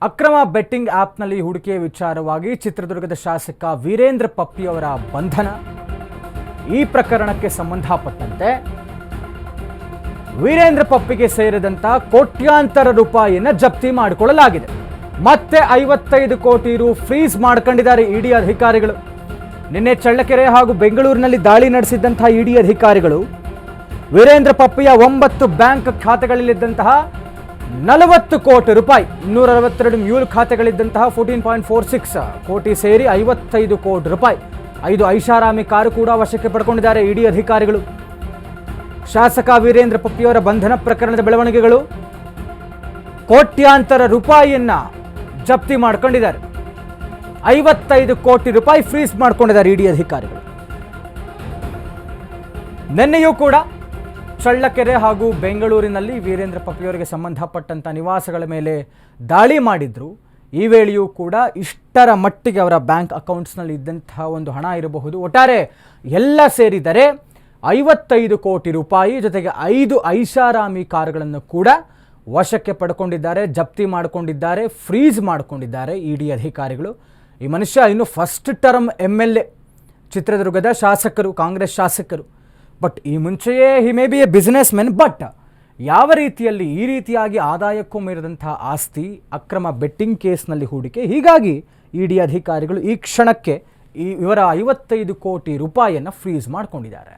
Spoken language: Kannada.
ಅಕ್ರಮ ಬೆಟ್ಟಿಂಗ್ ಆ್ಯಪ್ನಲ್ಲಿ ಹೂಡಿಕೆ ವಿಚಾರವಾಗಿ ಚಿತ್ರದುರ್ಗದ ಶಾಸಕ ವೀರೇಂದ್ರ ಪಪ್ಪಿಯವರ ಬಂಧನ. ಈ ಪ್ರಕರಣಕ್ಕೆ ಸಂಬಂಧಪಟ್ಟಂತೆ ವೀರೇಂದ್ರ ಪಪ್ಪಿಗೆ ಸೇರಿದಂತ ಕೋಟ್ಯಾಂತರ ರೂಪಾಯಿಯನ್ನು ಜಪ್ತಿ ಮಾಡಿಕೊಳ್ಳಲಾಗಿದೆ. ಮತ್ತೆ 55 ಕೋಟಿ ರು ಫ್ರೀಸ್ ಮಾಡ್ಕೊಂಡಿದ್ದಾರೆ ಇಡಿ ಅಧಿಕಾರಿಗಳು. ನಿನ್ನೆ ಚಳ್ಳಕೆರೆ ಹಾಗೂ ಬೆಂಗಳೂರಿನಲ್ಲಿ ದಾಳಿ ನಡೆಸಿದಂತಹ ಇಡಿ ಅಧಿಕಾರಿಗಳು ವೀರೇಂದ್ರ ಪಪ್ಪಿಯ 9 ಬ್ಯಾಂಕ್ ಖಾತೆಗಳಲ್ಲಿದ್ದಂತಹ 40 ಕೋಟಿ ರೂಪಾಯಿ, 262 ಮ್ಯೂಲ್ ಖಾತೆಗಳಿದ್ದಂತಹ 14.46 ಕೋಟಿ ಸೇರಿ 55 ಕೋಟಿ ರೂಪಾಯಿ, 5 ಐಷಾರಾಮಿ ಕಾರು ಕೂಡ ವಶಕ್ಕೆ ಪಡ್ಕೊಂಡಿದ್ದಾರೆ ಇಡಿ ಅಧಿಕಾರಿಗಳು. ಶಾಸಕ ವೀರೇಂದ್ರ ಪಪ್ಪಿಯವರ ಬಂಧನ ಪ್ರಕರಣದ ಬೆಳವಣಿಗೆಗಳು, ಕೋಟ್ಯಾಂತರ ರೂಪಾಯಿಯನ್ನ ಜಪ್ತಿ ಮಾಡ್ಕೊಂಡಿದ್ದಾರೆ, 55 ಕೋಟಿ ರೂಪಾಯಿ ಫ್ರೀಸ್ ಮಾಡ್ಕೊಂಡಿದ್ದಾರೆ ಇಡಿ ಅಧಿಕಾರಿಗಳು. ನಿನ್ನೆಯೂ ಕೂಡ ಚಳ್ಳಕೆರೆ ಹಾಗೂ ಬೆಂಗಳೂರಿನಲ್ಲಿ ವೀರೇಂದ್ರ ಪಪ್ಪಿಯವರಿಗೆ ಸಂಬಂಧಪಟ್ಟಂಥ ನಿವಾಸಗಳ ಮೇಲೆ ದಾಳಿ ಮಾಡಿದ್ರು. ಈ ವೇಳೆಯೂ ಕೂಡ ಇಷ್ಟರ ಮಟ್ಟಿಗೆ ಅವರ ಬ್ಯಾಂಕ್ ಅಕೌಂಟ್ಸ್ನಲ್ಲಿ ಇದ್ದಂತಹ ಒಂದು ಹಣ ಇರಬಹುದು. ಒಟ್ಟಾರೆ ಎಲ್ಲ ಸೇರಿದರೆ 55 ಕೋಟಿ ರೂಪಾಯಿ ಜೊತೆಗೆ 5 ಐಷಾರಾಮಿ ಕಾರುಗಳನ್ನು ಕೂಡ ವಶಕ್ಕೆ ಪಡ್ಕೊಂಡಿದ್ದಾರೆ, ಜಪ್ತಿ ಮಾಡಿಕೊಂಡಿದ್ದಾರೆ, ಫ್ರೀಸ್ ಮಾಡಿಕೊಂಡಿದ್ದಾರೆ ಇಡಿ ಅಧಿಕಾರಿಗಳು. ಈ ಮನುಷ್ಯ ಇನ್ನು ಫಸ್ಟ್ ಟರ್ಮ್ MLA, ಚಿತ್ರದುರ್ಗದ ಶಾಸಕರು, ಕಾಂಗ್ರೆಸ್ ಶಾಸಕರು. ಬಟ್ ಈ ಮುಂಚೆಯೇ he may be a business men, but ಯಾವ ರೀತಿಯಲ್ಲಿ ಈ ರೀತಿಯಾಗಿ ಆದಾಯಕ್ಕೂ ಮೀರಿದಂತಹ ಆಸ್ತಿ, ಅಕ್ರಮ ಬೆಟ್ಟಿಂಗ್ ಕೇಸ್ನಲ್ಲಿ ಹೂಡಿಕೆ, ಹೀಗಾಗಿ ಇಡಿ ಅಧಿಕಾರಿಗಳು ಈ ಕ್ಷಣಕ್ಕೆ ಇವರ 55 ಕೋಟಿ ರೂಪಾಯಿಯನ್ನು ಫ್ರೀಸ್ ಮಾಡಿಕೊಂಡಿದ್ದಾರೆ.